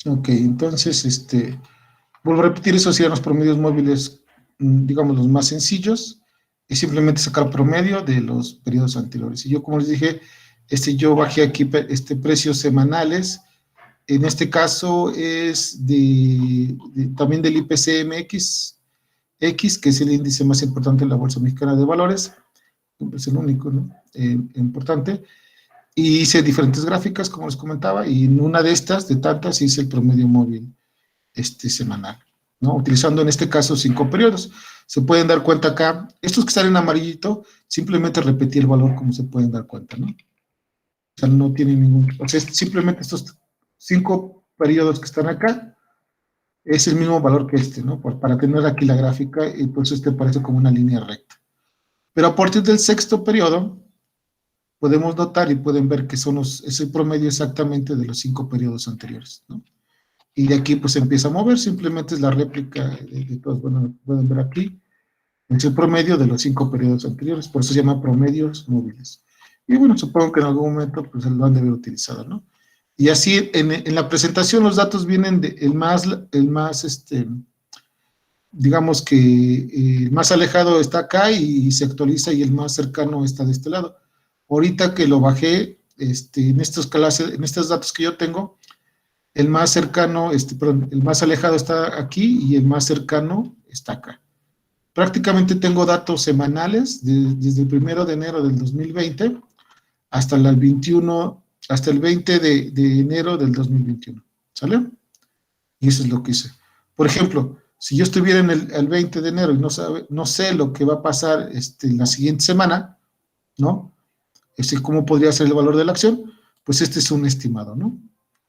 Ok, entonces, vuelvo a repetir, esos serían los promedios móviles, digamos, los más sencillos, y simplemente sacar promedio de los periodos anteriores. Y yo, como les dije, yo bajé aquí precios semanales. En este caso es también del IPC-MX, que es el índice más importante de la Bolsa Mexicana de Valores, es el único, ¿no? Importante. Y hice diferentes gráficas, como les comentaba, y en una de estas, de tantas, hice el promedio móvil semanal, ¿no? Utilizando en este caso 5 periodos. Se pueden dar cuenta acá, estos que están en amarillito, simplemente repetí el valor como se pueden dar cuenta, ¿no? O sea, no tiene ningún, o sea, simplemente estos 5 periodos que están acá, es el mismo valor que ¿no? Para tener aquí la gráfica, y por eso parece como una línea recta. Pero a partir del sexto periodo, podemos notar y pueden ver que es el promedio exactamente de los 5 periodos anteriores, ¿no? Y de aquí pues empieza a mover, simplemente es la réplica de todos, bueno, pueden ver aquí, es el promedio de los 5 periodos anteriores, por eso se llama promedios móviles. Y bueno, supongo que en algún momento pues lo han de haber utilizado, ¿no? Y así en la presentación los datos vienen el más digamos que el más alejado está acá y se actualiza, y el más cercano está de este lado. Ahorita que lo bajé, en estos datos que yo tengo, el más cercano, perdón, el más alejado está aquí y el más cercano está acá. Prácticamente tengo datos semanales desde el 1 de enero del 2020 hasta el 21, hasta el 20 de enero del 2021, ¿sale? Y eso es lo que hice. Por ejemplo, si yo estuviera en el 20 de enero y no sé lo que va a pasar en la siguiente semana, ¿no? ¿Cómo podría ser el valor de la acción? Pues este es un estimado, ¿no?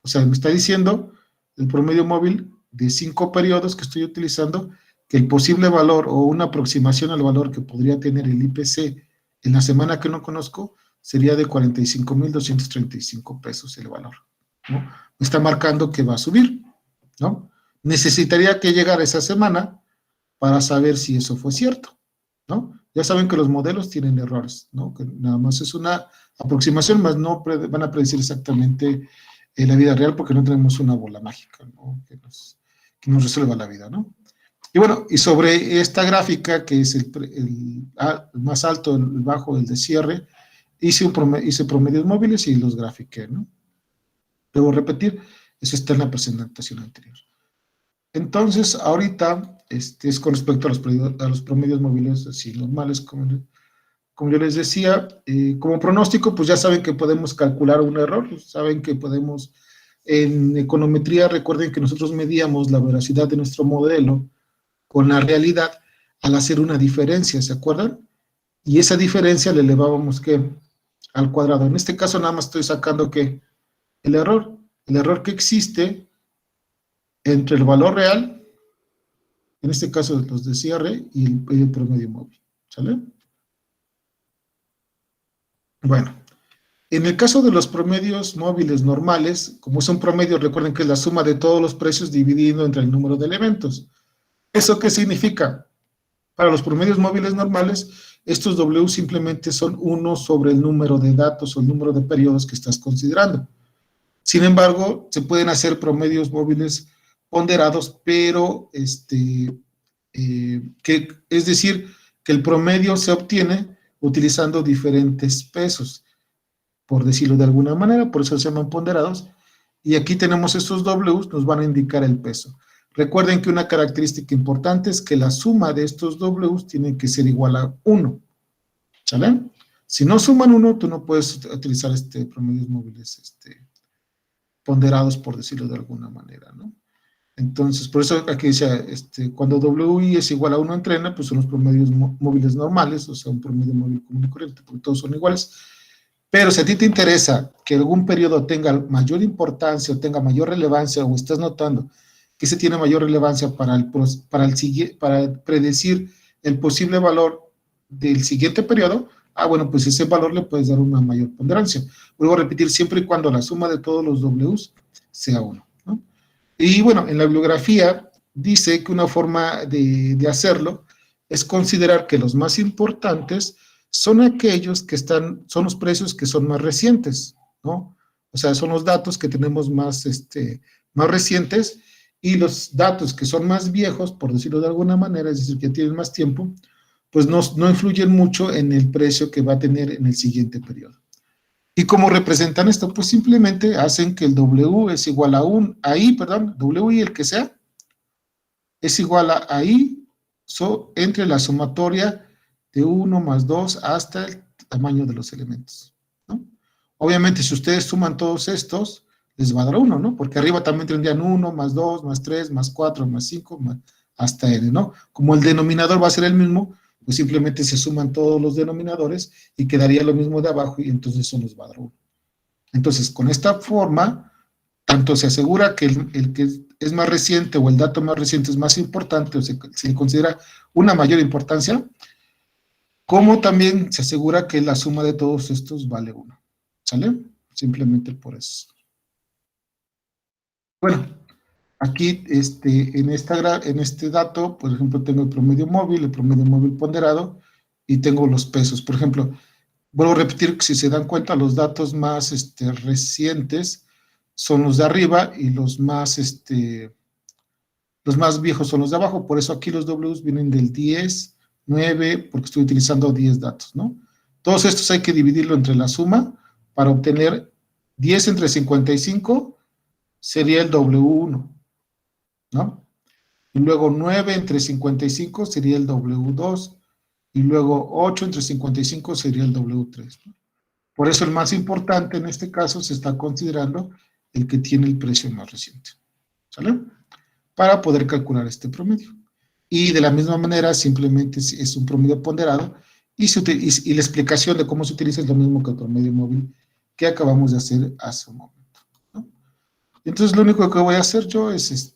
O sea, me está diciendo el promedio móvil de 5 periodos que estoy utilizando, que el posible valor o una aproximación al valor que podría tener el IPC en la semana que no conozco sería de 45,235 pesos el valor, ¿no? Me está marcando que va a subir, ¿no? Necesitaría que llegara esa semana para saber si eso fue cierto, ¿no? Ya saben que los modelos tienen errores, ¿no? Que nada más es una aproximación, más no van a predecir exactamente la vida real, porque no tenemos una bola mágica, ¿no? Que nos resuelva la vida, ¿no? Y bueno, y sobre esta gráfica, que es el más alto, el bajo, el de cierre, hice promedios móviles y los grafiqué, ¿no? Debo repetir, eso está en la presentación anterior. Entonces, ahorita, es con respecto a los promedios móviles así normales, como yo les decía, como pronóstico, pues ya saben que podemos calcular un error, saben que podemos, en econometría, recuerden que nosotros medíamos la veracidad de nuestro modelo con la realidad al hacer una diferencia, ¿se acuerdan? Y esa diferencia le elevábamos, ¿qué? Al cuadrado. En este caso nada más estoy sacando, ¿qué? El error que existe entre el valor real, en este caso los de cierre, y el promedio móvil, ¿sale? Bueno, en el caso de los promedios móviles normales, como son promedios, recuerden que es la suma de todos los precios dividido entre el número de elementos. ¿Eso qué significa? Para los promedios móviles normales, estos W simplemente son 1 sobre el número de datos o el número de periodos que estás considerando. Sin embargo, se pueden hacer promedios móviles ponderados, pero es decir, que el promedio se obtiene utilizando diferentes pesos, por decirlo de alguna manera, por eso se llaman ponderados, y aquí tenemos estos Ws, nos van a indicar el peso. Recuerden que una característica importante es que la suma de estos Ws tiene que ser igual a 1, ¿sale? Si no suman 1, tú no puedes utilizar promedios móviles ponderados, por decirlo de alguna manera, ¿no? Entonces, por eso aquí dice, cuando WI es igual a 1 entre N, pues son los promedios móviles normales, o sea, un promedio móvil común y corriente, porque todos son iguales. Pero si a ti te interesa que algún periodo tenga mayor importancia o tenga mayor relevancia, o estás notando que se tiene mayor relevancia para predecir el posible valor del siguiente periodo, bueno, pues ese valor le puedes dar una mayor ponderancia. Vuelvo a repetir, siempre y cuando la suma de todos los Ws sea 1, ¿no? Y bueno, en la bibliografía dice que una forma de hacerlo es considerar que los más importantes son aquellos que son los precios que son más recientes, ¿no? O sea, son los datos que tenemos más, más recientes, y los datos que son más viejos, por decirlo de alguna manera, es decir, que tienen más tiempo, pues no influyen mucho en el precio que va a tener en el siguiente periodo. ¿Y cómo representan esto? Pues simplemente hacen que el W es igual a I, perdón, WI, el que sea, es igual a I entre la sumatoria de 1 más 2 hasta el tamaño de los elementos, ¿no? Obviamente, si ustedes suman todos estos, les va a dar 1, ¿no? Porque arriba también tendrían 1, más 2, más 3, más 4, más 5, hasta n, ¿no? Como el denominador va a ser el mismo, pues simplemente se suman todos los denominadores y quedaría lo mismo de abajo, y entonces eso nos va a dar 1. Entonces, con esta forma, tanto se asegura que el que es más reciente o el dato más reciente es más importante, o se considera una mayor importancia, como también se asegura que la suma de todos estos vale 1. ¿Sale? Simplemente por eso. Bueno, aquí en este dato, por ejemplo, tengo el promedio móvil ponderado, y tengo los pesos. Por ejemplo, vuelvo a repetir que si se dan cuenta, los datos más recientes son los de arriba, y los más viejos son los de abajo. Por eso aquí los Ws vienen del 10, 9, porque estoy utilizando 10 datos, ¿no? Todos estos hay que dividirlo entre la suma para obtener 10 entre 55, sería el W1, ¿no? Y luego 9 entre 55 sería el W2, y luego 8 entre 55 sería el W3, ¿no? Por eso el más importante en este caso se está considerando el que tiene el precio más reciente, ¿sale? Para poder calcular este promedio. Y de la misma manera, simplemente es un promedio ponderado, y la explicación de cómo se utiliza es lo mismo que el promedio móvil que acabamos de hacer hace un momento, ¿no? Entonces, lo único que voy a hacer yo es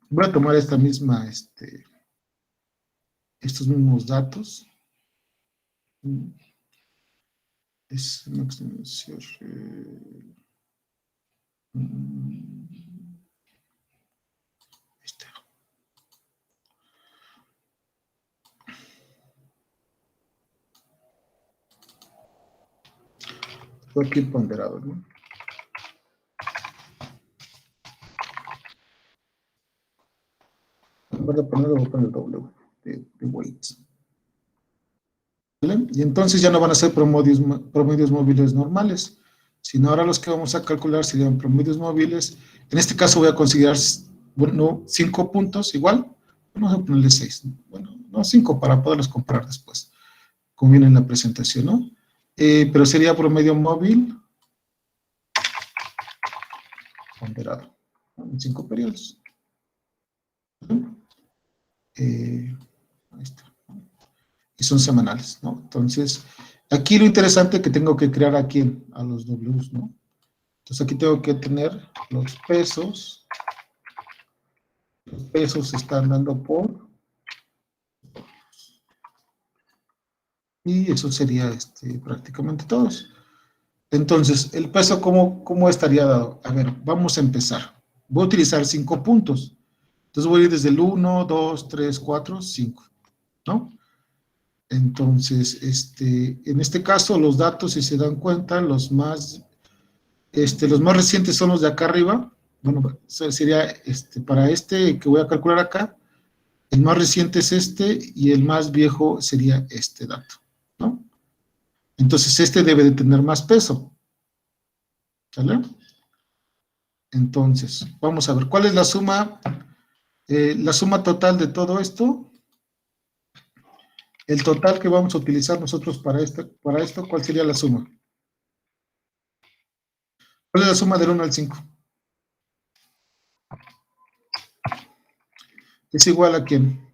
voy a tomar esta misma, estos mismos datos. Es una extensión. Este. Fue aquí ponderado, ¿no? Voy a ponerlo con el W de weights. ¿Vale? Y entonces ya no van a ser promedios móviles normales, sino ahora los que vamos a calcular serían promedios móviles. En este caso voy a considerar, bueno, 5 puntos igual. Vamos a ponerle 6. Bueno, no 5 para poderlos comparar después, como viene en la presentación, ¿no? Pero sería promedio móvil ponderado, ¿no? En 5 periodos. Ahí está. Y son semanales, ¿no? Entonces, aquí lo interesante es que tengo que crear aquí a los Ws, ¿no? Entonces aquí tengo que tener los pesos. Los pesos se están dando por. Y eso sería prácticamente todos. Entonces, el peso, ¿cómo estaría dado? A ver, vamos a empezar. Voy a utilizar 5 puntos. Entonces voy a ir desde el 1, 2, 3, 4, 5, ¿no? Entonces, en este caso, los datos, si se dan cuenta, los más recientes son los de acá arriba. Bueno, sería para que voy a calcular acá, el más reciente es y el más viejo sería este dato, ¿no? Entonces, debe de tener más peso, ¿sale? Entonces, vamos a ver, ¿cuál es la suma? La suma total de todo esto, el total que vamos a utilizar nosotros para esto, ¿cuál sería la suma? ¿Cuál es la suma del 1 al 5? Es igual a quién.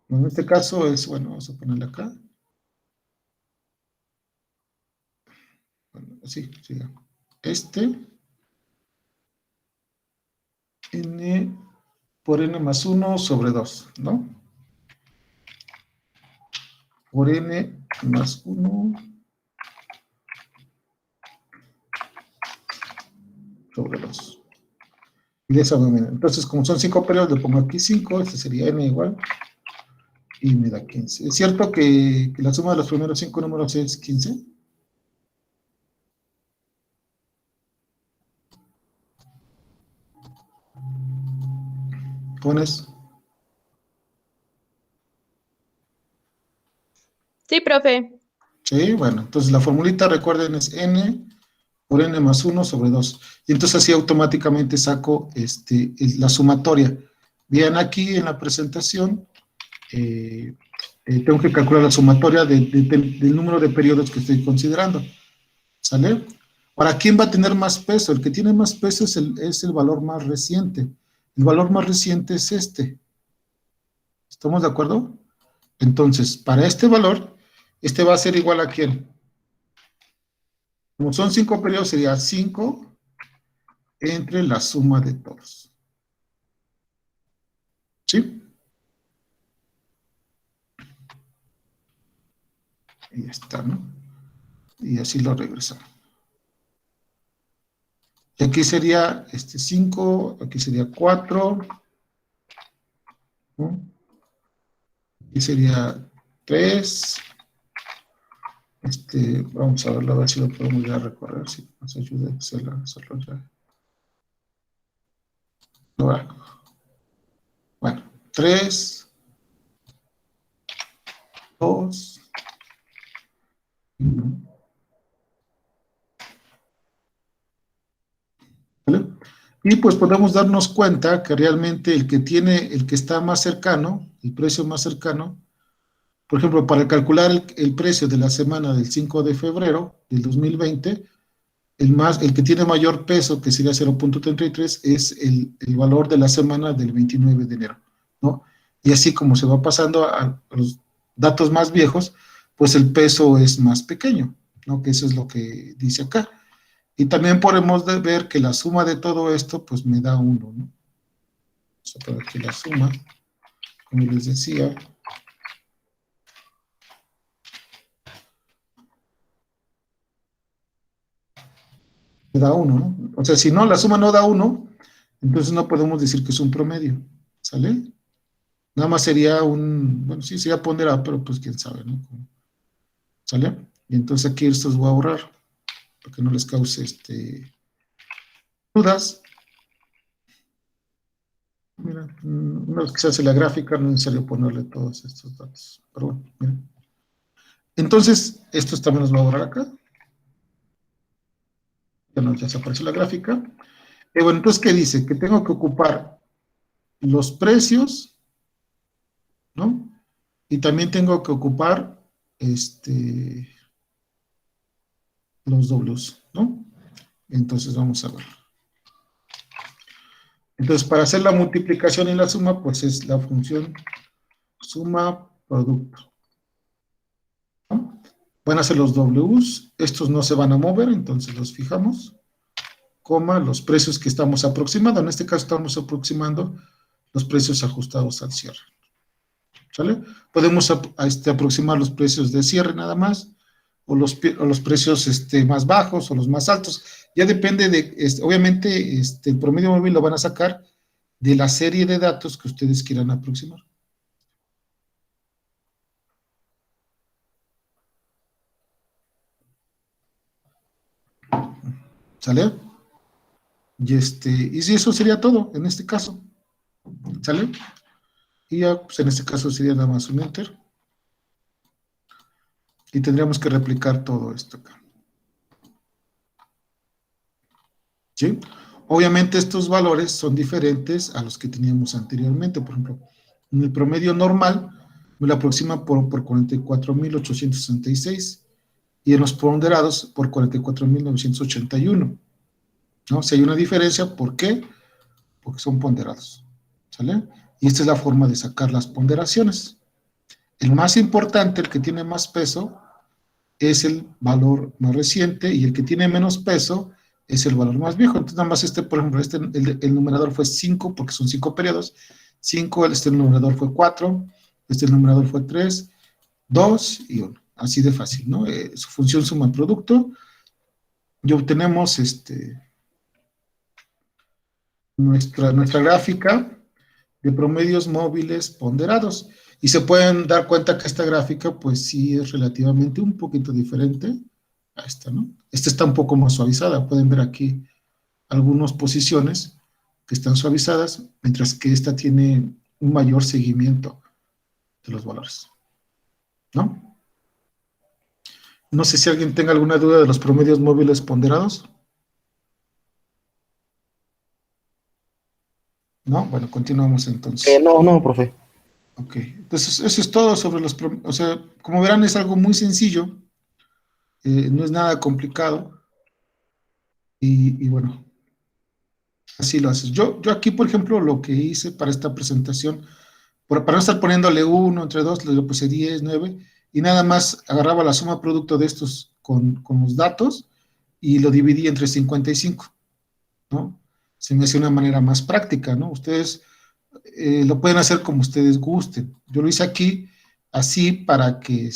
En este caso es, bueno, vamos a ponerle acá. Bueno, así, siga. N por N más 1 sobre 2, ¿no? Por N más 1 sobre 2. Y de esa manera. Entonces, como son 5 periodos, le pongo aquí 5, este sería N igual y me da 15. ¿Es cierto que la suma de los primeros 5 números es 15? Pones, Sí, profe. sí, bueno, entonces la formulita, recuerden, es n por n más 1 sobre 2. Y entonces así automáticamente saco la sumatoria. Bien, aquí en la presentación tengo que calcular la sumatoria del número de periodos que estoy considerando. ¿Sale? Ahora, ¿quién va a tener más peso? El que tiene más peso es el valor más reciente. El valor más reciente es este. ¿Estamos de acuerdo? Entonces, para este valor, este va a ser igual a ¿quién? Como son 5 periodos, sería 5 entre la suma de todos. ¿Sí? Y ya está, ¿no? Y así lo regresamos. Y aquí sería 5, aquí sería 4, ¿no? Aquí sería 3. Vamos a verlo, a ver si lo podemos ya recorrer, si nos ayuda a hacerlo ya. Ahora, bueno, 3, 2, 1. ¿Vale? Y pues podemos darnos cuenta que realmente el que está más cercano, el precio más cercano, por ejemplo, para calcular el precio de la semana del 5 de febrero del 2020, el que tiene mayor peso, que sería 0.33, es el valor de la semana del 29 de enero, ¿no? Y así como se va pasando a los datos más viejos, pues el peso es más pequeño, ¿no? Que eso es lo que dice acá. Y también podemos ver que la suma de todo esto, pues me da 1, ¿no? Vamos a poner aquí la suma, como les decía. Me da 1, ¿no? O sea, si no, la suma no da 1, entonces no podemos decir que es un promedio, ¿sale? Nada más sería bueno, sí, sería ponderado, pero pues quién sabe, ¿no? ¿Sale? Y entonces aquí estos voy a borrar, para que no les cause dudas. Mira, una vez que se hace la gráfica, no es necesario ponerle todos estos datos. Pero bueno, miren. Entonces, estos también los voy a borrar acá. Ya se apareció la gráfica. Y bueno, entonces, ¿qué dice? Que tengo que ocupar los precios, ¿no? Y también tengo que ocupar los Ws, ¿no? Entonces, vamos a ver. Entonces, para hacer la multiplicación y la suma, pues es la función suma producto, ¿no? Van a ser los Ws, estos no se van a mover, entonces los fijamos, coma, los precios que estamos aproximando, en este caso estamos aproximando los precios ajustados al cierre, ¿sale? Podemos aproximar los precios de cierre nada más, o los precios más bajos o los más altos, ya depende obviamente el promedio móvil lo van a sacar de la serie de datos que ustedes quieran aproximar. ¿Sale? Y si eso sería todo en este caso, ¿sale? Y ya, pues en este caso sería nada más un enter. Y tendríamos que replicar todo esto acá. ¿Sí? Obviamente estos valores son diferentes a los que teníamos anteriormente. Por ejemplo, en el promedio normal me lo aproxima por 44.866 y en los ponderados por 44.981. ¿No? Si hay una diferencia, ¿por qué? Porque son ponderados. ¿Sale? Y esta es la forma de sacar las ponderaciones. El más importante, el que tiene más peso, es el valor más reciente y el que tiene menos peso es el valor más viejo. Entonces, nada más por ejemplo, el numerador fue 5 porque son 5 periodos. 5, el numerador fue 4, el numerador fue 3, 2 y 1. Así de fácil, ¿no? Su función suma producto y obtenemos nuestra gráfica de promedios móviles ponderados. Y se pueden dar cuenta que esta gráfica, pues sí es relativamente un poquito diferente a esta, ¿no? Esta está un poco más suavizada. Pueden ver aquí algunas posiciones que están suavizadas, mientras que esta tiene un mayor seguimiento de los valores, ¿no? No sé si alguien tenga alguna duda de los promedios móviles ponderados. ¿No? Bueno, continuamos entonces. No, no, profe. Ok, entonces eso es todo sobre o sea, como verán es algo muy sencillo, no es nada complicado y bueno, así lo haces. Yo aquí, por ejemplo, lo que hice para esta presentación, para no estar poniéndole 1 entre 2, le puse 10, 9 y nada más agarraba la suma producto de estos con los datos y lo dividí entre 55, ¿no? Se me hace una manera más práctica, ¿no? Ustedes lo pueden hacer como ustedes gusten. Yo lo hice aquí así para que,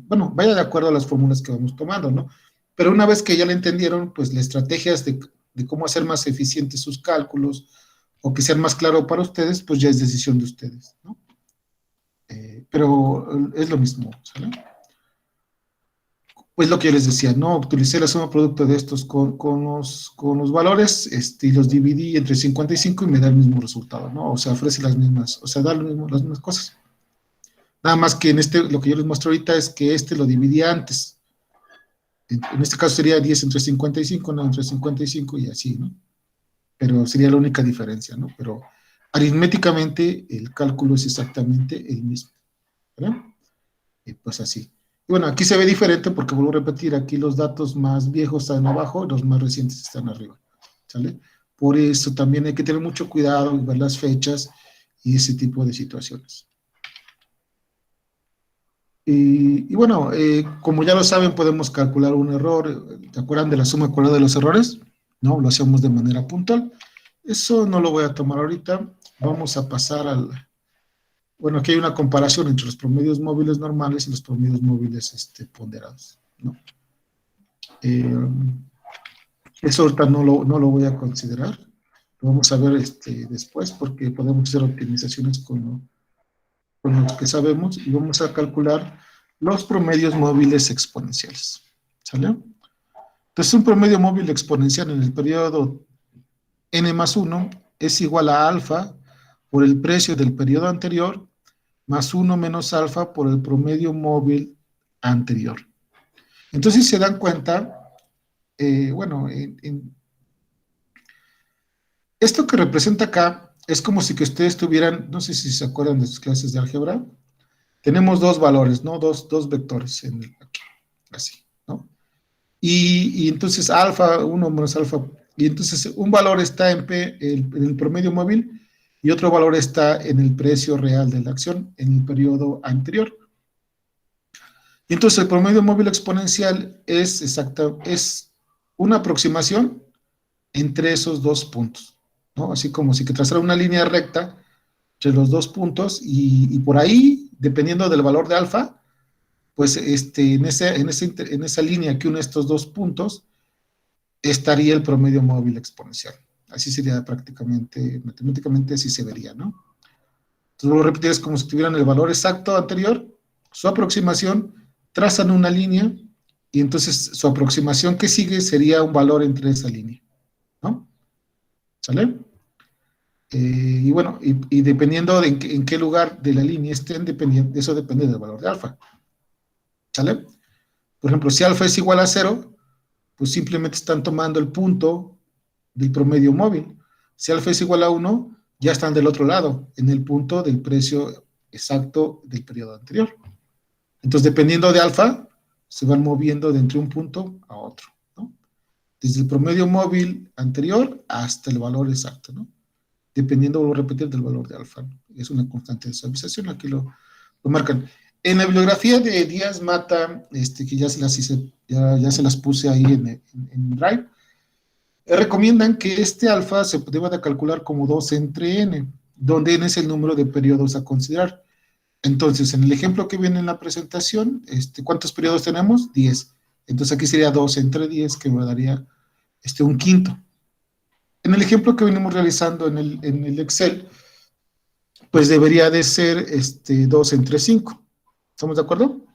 bueno, vaya de acuerdo a las fórmulas que vamos tomando, ¿no? Pero una vez que ya le entendieron, pues las estrategias de cómo hacer más eficientes sus cálculos o que sean más claro para ustedes, pues ya es decisión de ustedes, ¿no? Pero es lo mismo, ¿sale? Pues lo que yo les decía, ¿no? Utilicé la suma producto de estos con los valores y los dividí entre 55 y me da el mismo resultado, ¿no? O sea, ofrece las mismas, o sea, da las mismas cosas. Nada más que lo que yo les muestro ahorita es que lo dividí antes. En este caso sería 10 entre 55, no entre 55 y así, ¿no? Pero sería la única diferencia, ¿no? Pero aritméticamente el cálculo es exactamente el mismo, ¿verdad? Pues así. Y bueno, aquí se ve diferente porque vuelvo a repetir, aquí los datos más viejos están abajo y los más recientes están arriba, ¿sale? Por eso también hay que tener mucho cuidado y ver las fechas y ese tipo de situaciones. Y bueno, como ya lo saben, podemos calcular un error. ¿Te acuerdan de la suma cuadrada de los errores? ¿No? Lo hacemos de manera puntual. Eso no lo voy a tomar ahorita. Vamos a pasar bueno, aquí hay una comparación entre los promedios móviles normales y los promedios móviles ponderados, ¿no? Eso ahorita no lo voy a considerar. Lo vamos a ver después porque podemos hacer optimizaciones con lo que sabemos y vamos a calcular los promedios móviles exponenciales. ¿Sale? Entonces, un promedio móvil exponencial en el periodo n más 1 es igual a alfa por el precio del periodo anterior más 1 menos alfa por el promedio móvil anterior. Entonces, si se dan cuenta, bueno, esto que representa acá es como si que ustedes tuvieran, no sé si se acuerdan de sus clases de álgebra, tenemos dos valores, ¿no? Dos vectores aquí, así, ¿no? Y entonces alfa, 1 menos alfa, y entonces un valor está en el promedio móvil y otro valor está en el precio real de la acción en el periodo anterior. Y entonces el promedio móvil exponencial es una aproximación entre esos dos puntos, ¿no? Así como si que trazara una línea recta entre los dos puntos y por ahí, dependiendo del valor de alfa, pues en esa línea que une estos dos puntos, estaría el promedio móvil exponencial. Así sería prácticamente, matemáticamente así se vería, ¿no? Entonces, vuelvo a repetir, es como si tuvieran el valor exacto anterior, su aproximación, trazan una línea, y entonces su aproximación que sigue sería un valor entre esa línea, ¿no? ¿Sale? Y bueno, y dependiendo de en qué lugar de la línea estén, eso depende del valor de alfa. ¿Sale? Por ejemplo, si alfa es igual a 0, pues simplemente están tomando el punto del promedio móvil. Si alfa es igual a 1, ya están del otro lado, en el punto del precio exacto del periodo anterior. Entonces, dependiendo de alfa, se van moviendo de entre un punto a otro, ¿no? Desde el promedio móvil anterior hasta el valor exacto, ¿no? Dependiendo, vuelvo a repetir, del valor de alfa, ¿no? Es una constante de suavización, aquí lo marcan. En la bibliografía de Díaz Mata, que ya se las puse ahí en Drive, recomiendan que alfa se deba de calcular como 2 entre n, donde n es el número de periodos a considerar. Entonces, en el ejemplo que viene en la presentación, ¿cuántos periodos tenemos? 10. Entonces, aquí sería 2 entre 10, que me daría un quinto. En el ejemplo que venimos realizando en el Excel, pues debería de ser 2 entre 5. ¿Estamos de acuerdo?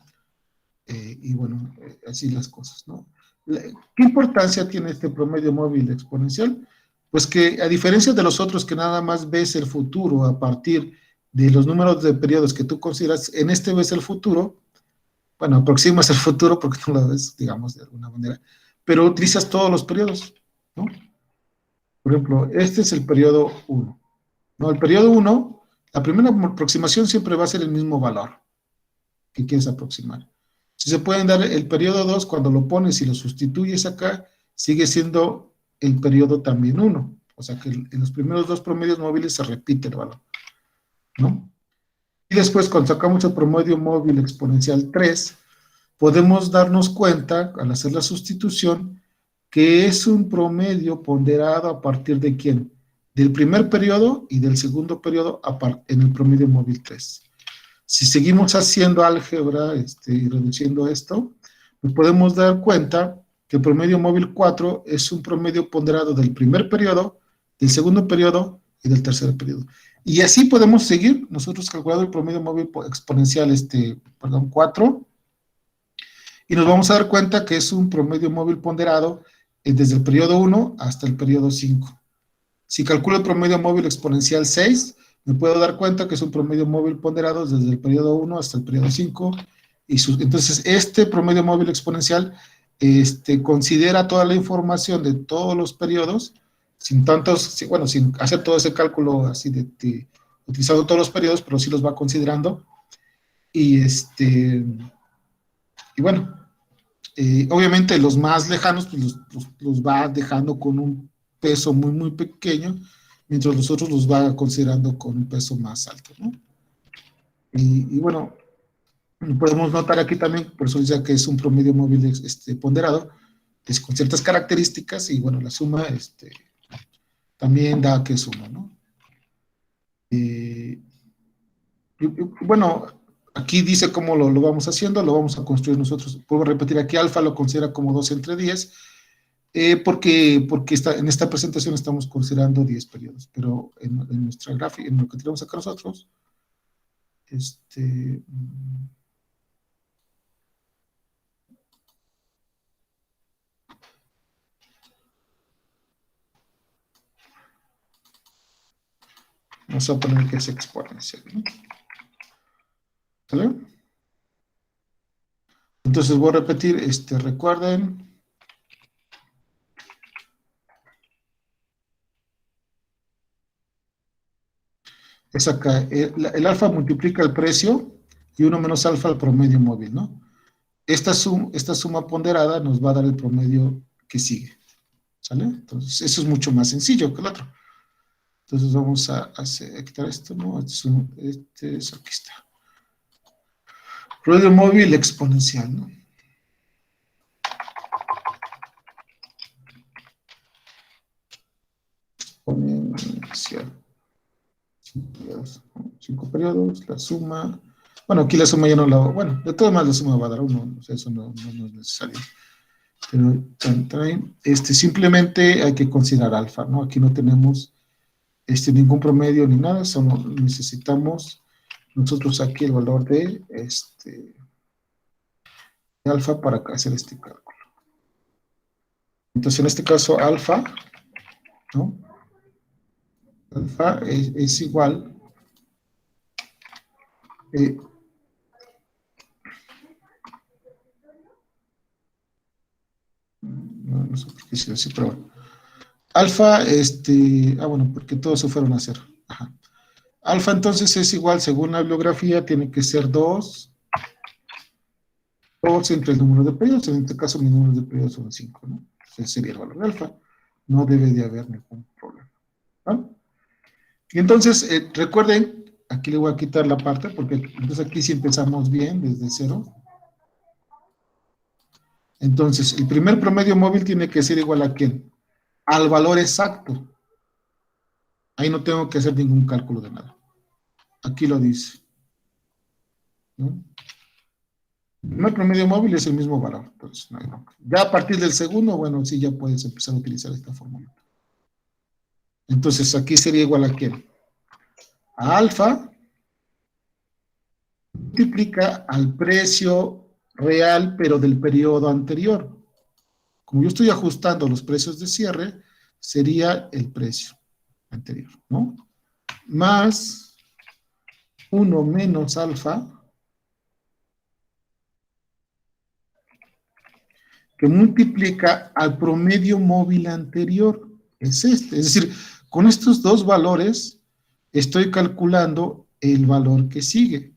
Y bueno, así las cosas, ¿no? ¿Qué importancia tiene este promedio móvil exponencial? Pues que a diferencia de los otros que nada más ves el futuro a partir de los números de periodos que tú consideras, en este ves el futuro, bueno, aproximas el futuro porque no lo ves, digamos, de alguna manera, pero utilizas todos los periodos, ¿no? Por ejemplo, este es el periodo 1, ¿no? El periodo 1, la primera aproximación siempre va a ser el mismo valor que quieres aproximar. Si se pueden dar el periodo 2, cuando lo pones y lo sustituyes acá, sigue siendo el periodo también 1. O sea que en los primeros dos promedios móviles se repite el valor, ¿no? Y después, cuando sacamos el promedio móvil exponencial 3, podemos darnos cuenta, al hacer la sustitución, que es un promedio ponderado a partir de ¿quién? Del primer periodo y del segundo periodo en el promedio móvil 3. Si seguimos haciendo álgebra y reduciendo esto, nos podemos dar cuenta que el promedio móvil 4 es un promedio ponderado del primer periodo, del segundo periodo y del tercer periodo. Y así podemos seguir nosotros calculando el promedio móvil exponencial 4, y nos vamos a dar cuenta que es un promedio móvil ponderado desde el periodo 1 hasta el periodo 5. Si calculo el promedio móvil exponencial 6, me puedo dar cuenta que es un promedio móvil ponderado desde el periodo 1 hasta el periodo 5. Entonces, este promedio móvil exponencial considera toda la información de todos los periodos, sin hacer todo ese cálculo así utilizando todos los periodos, pero sí los va considerando. Y bueno, obviamente los más lejanos pues los va dejando con un peso muy, muy pequeño, mientras los otros los va considerando con un peso más alto, ¿no? Y bueno, podemos notar aquí también, por eso decía que es un promedio móvil ponderado, es con ciertas características, y bueno, la suma también da que es 1, ¿no? Y bueno, aquí dice cómo lo vamos haciendo, lo vamos a construir nosotros. Puedo repetir, aquí alfa lo considera como 2 entre 10, porque en esta presentación estamos considerando 10 periodos, pero en nuestra gráfica, en lo que tenemos acá nosotros, vamos a poner que es exponencial, ¿no? ¿Sale? Entonces voy a repetir, recuerden, es acá, el alfa multiplica el precio y 1 menos alfa el promedio móvil, ¿no? Esta suma ponderada nos va a dar el promedio que sigue, ¿sale? Entonces, eso es mucho más sencillo que el otro. Entonces, vamos a quitar esto, ¿no? Aquí está. Promedio móvil exponencial, ¿no? Exponencial. 5 periodos, la suma. Bueno, aquí la suma ya no la... Bueno, de todas maneras la suma va a dar 1, o sea, eso no es necesario. Pero simplemente hay que considerar alfa, ¿no? Aquí no tenemos ningún promedio ni nada, solo necesitamos nosotros aquí el valor de alfa para hacer este cálculo. Entonces, en este caso, alfa, ¿no? Alfa es igual no sé por qué se así, pero bueno. Alfa, bueno, porque todos se fueron a cero. Ajá. Alfa entonces es igual, según la bibliografía, tiene que ser 2 entre el número de periodos. En este caso, mi número de periodos son 5, ¿no? Ese sería el valor de alfa. No debe de haber ningún problema, ¿no? Y entonces, recuerden, aquí le voy a quitar la parte, porque entonces aquí sí empezamos bien, desde 0. Entonces, el primer promedio móvil tiene que ser igual a ¿quién? Al valor exacto. Ahí no tengo que hacer ningún cálculo de nada. Aquí lo dice, ¿no? El primer promedio móvil es el mismo valor. Entonces, no hay bronca. Ya a partir del segundo, bueno, sí, ya puedes empezar a utilizar esta fórmula. Entonces, aquí sería igual a ¿quién? A alfa multiplica al precio real, pero del periodo anterior. Como yo estoy ajustando los precios de cierre, sería el precio anterior, ¿no? Más 1 menos alfa, que multiplica al promedio móvil anterior, es este. Es decir, con estos dos valores estoy calculando el valor que sigue.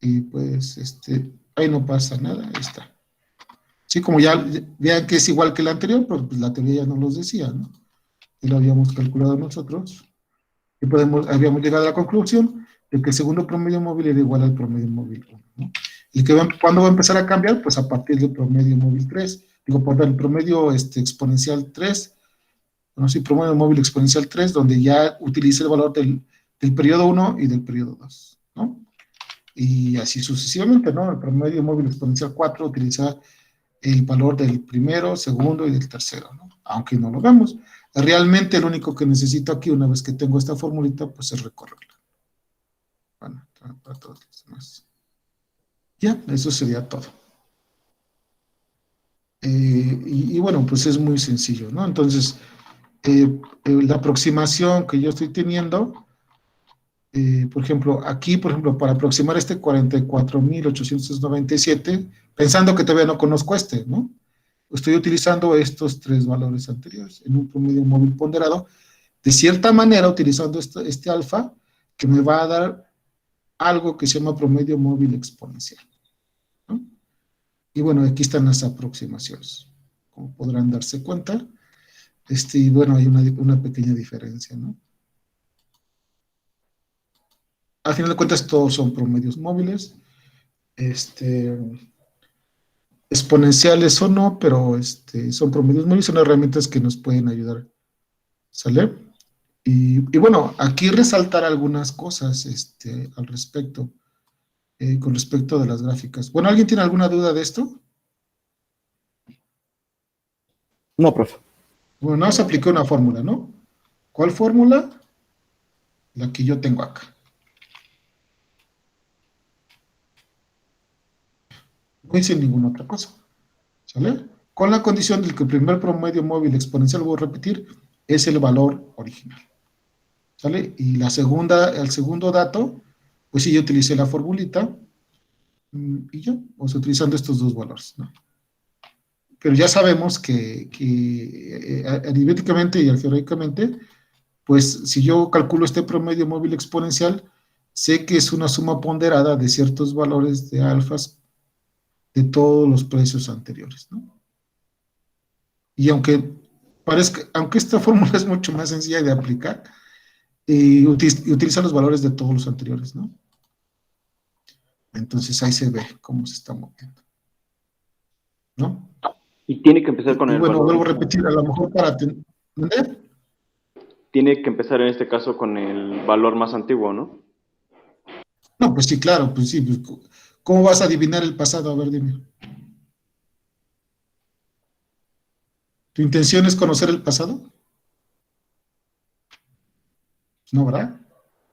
Y pues, ahí no pasa nada, ahí está. Sí, como ya vean que es igual que el anterior, pues la teoría ya nos los decía, ¿no? Y lo habíamos calculado nosotros. Y habíamos llegado a la conclusión de que el segundo promedio móvil era igual al promedio móvil 1, ¿no? Y que ¿cuándo va a empezar a cambiar? Pues a partir del promedio móvil 3. Digo, por el promedio exponencial 3, bueno, sí, promedio móvil exponencial 3, donde ya utiliza el valor del periodo 1 y del periodo 2, ¿no? Y así sucesivamente, ¿no? El promedio móvil exponencial 4 utiliza el valor del primero, segundo y del tercero, ¿no? Aunque no lo vemos. Realmente lo único que necesito aquí, una vez que tengo esta formulita, pues es recorrerla. Bueno, para todos los demás. Ya, eso sería todo. Y bueno, pues es muy sencillo, ¿no? Entonces, la aproximación que yo estoy teniendo, por ejemplo, aquí, por ejemplo, para aproximar este 44,897, pensando que todavía no conozco ¿no? Estoy utilizando estos tres valores anteriores en un promedio móvil ponderado, de cierta manera utilizando este alfa, que me va a dar algo que se llama promedio móvil exponencial, ¿no? Y bueno, aquí están las aproximaciones, como podrán darse cuenta. Y bueno, hay una pequeña diferencia, ¿no? Al final de cuentas, todos son promedios móviles, exponenciales o no, pero son promedios móviles, son herramientas que nos pueden ayudar, ¿sale? Y bueno, aquí resaltar algunas cosas al respecto, con respecto de las gráficas. Bueno, ¿alguien tiene alguna duda de esto? No, profe. Bueno, nada más apliqué una fórmula, ¿no? ¿Cuál fórmula? La que yo tengo acá. No hice ninguna otra cosa, ¿sale? Con la condición de que el primer promedio móvil exponencial, voy a repetir, es el valor original, ¿sale? Y el segundo dato, pues sí, yo utilicé la formulita, y ya, o sea, utilizando estos dos valores, ¿no? Pero ya sabemos que aritméticamente y algebraicamente, pues si yo calculo este promedio móvil exponencial, sé que es una suma ponderada de ciertos valores de alfas de todos los precios anteriores, ¿no? Y aunque esta fórmula es mucho más sencilla de aplicar, utiliza los valores de todos los anteriores, ¿no? Entonces ahí se ve cómo se está moviendo, ¿no? Y tiene que empezar con Y el bueno, valor. vuelvo a repetir, a lo mejor para entender. Tiene que empezar en este caso con el valor más antiguo, ¿no? No, pues sí, claro, pues sí. Pues, ¿cómo vas a adivinar el pasado? A ver, dime. ¿Tu intención es conocer el pasado? No, ¿verdad?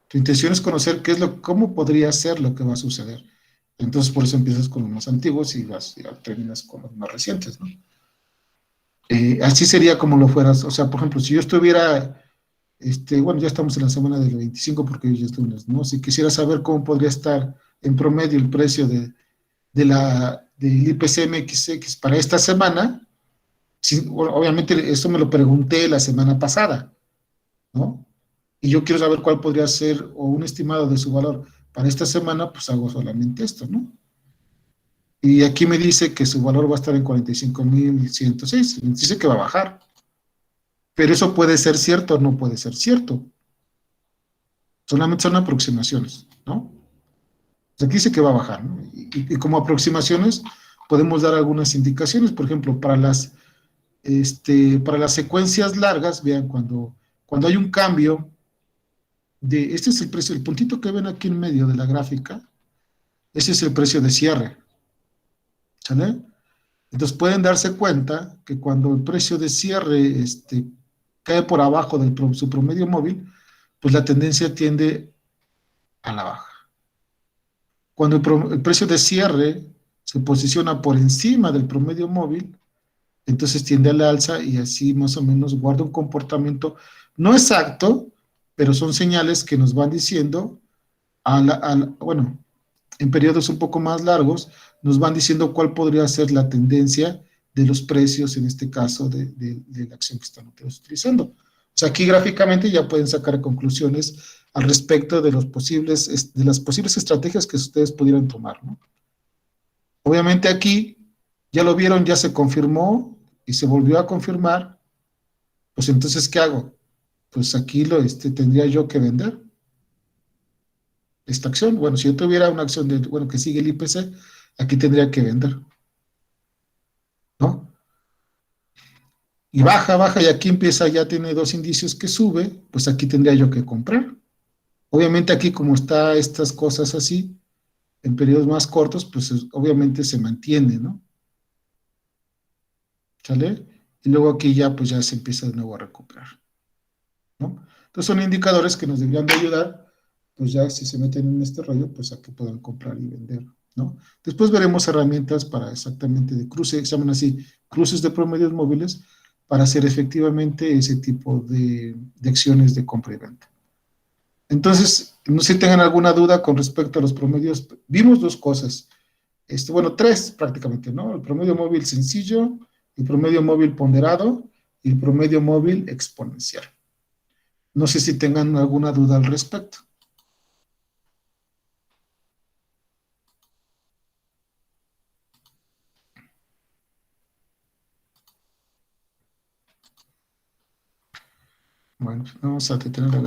Tu intención es conocer cómo podría ser lo que va a suceder. Entonces, por eso empiezas con los más antiguos y terminas con los más recientes, ¿no? Así sería como lo fueras. O sea, por ejemplo, si yo estuviera, bueno, ya estamos en la semana del 25 porque hoy es lunes, ¿no? Si quisiera saber cómo podría estar en promedio el precio del IPC-MXX para esta semana, bueno, obviamente eso me lo pregunté la semana pasada, ¿no? Y yo quiero saber cuál podría ser o un estimado de su valor para esta semana, pues hago solamente esto, ¿no? Y aquí me dice que su valor va a estar en 45,106, dice que va a bajar, pero eso puede ser cierto o no puede ser cierto, solamente son aproximaciones, ¿no? Pues aquí dice que va a bajar, ¿no? Y como aproximaciones podemos dar algunas indicaciones, por ejemplo, para las secuencias largas, vean, cuando hay un cambio este es el precio, el puntito que ven aquí en medio de la gráfica, ese es el precio de cierre, ¿sale? Entonces pueden darse cuenta que cuando el precio de cierre cae por abajo de su promedio móvil, pues la tendencia tiende a la baja, Cuando el precio de cierre se posiciona por encima del promedio móvil, entonces tiende al alza y así más o menos guarda un comportamiento no exacto, pero son señales que nos van diciendo, bueno, en periodos un poco más largos, nos van diciendo cuál podría ser la tendencia de los precios, en este caso, de la acción que están utilizando. O sea, aquí gráficamente ya pueden sacar conclusiones al respecto de las posibles estrategias que ustedes pudieran tomar, ¿no? Obviamente aquí, ya lo vieron, ya se confirmó y se volvió a confirmar, pues entonces, ¿qué hago? Pues aquí tendría yo que vender esta acción. Bueno, si yo tuviera una acción bueno, que sigue el IPC, aquí tendría que vender, ¿no? Y baja, baja, y aquí empieza, ya tiene dos indicios que sube, pues aquí tendría yo que comprar. Obviamente aquí como está estas cosas así, en periodos más cortos, pues obviamente se mantiene, ¿no? ¿Sale? Y luego aquí ya, pues ya se empieza de nuevo a recuperar, ¿no? Entonces son indicadores que nos deberían de ayudar, pues ya si se meten en este rollo, pues a que puedan comprar y vender, ¿no? Después veremos herramientas para exactamente de cruce, se llaman así, cruces de promedios móviles, para hacer efectivamente ese tipo de acciones de compra y venta. Entonces, no sé si tengan alguna duda con respecto a los promedios. Vimos dos cosas, bueno, tres prácticamente, ¿no? El promedio móvil sencillo, el promedio móvil ponderado y el promedio móvil exponencial. No sé si tengan alguna duda al respecto. Bueno, vamos a detener la grabación.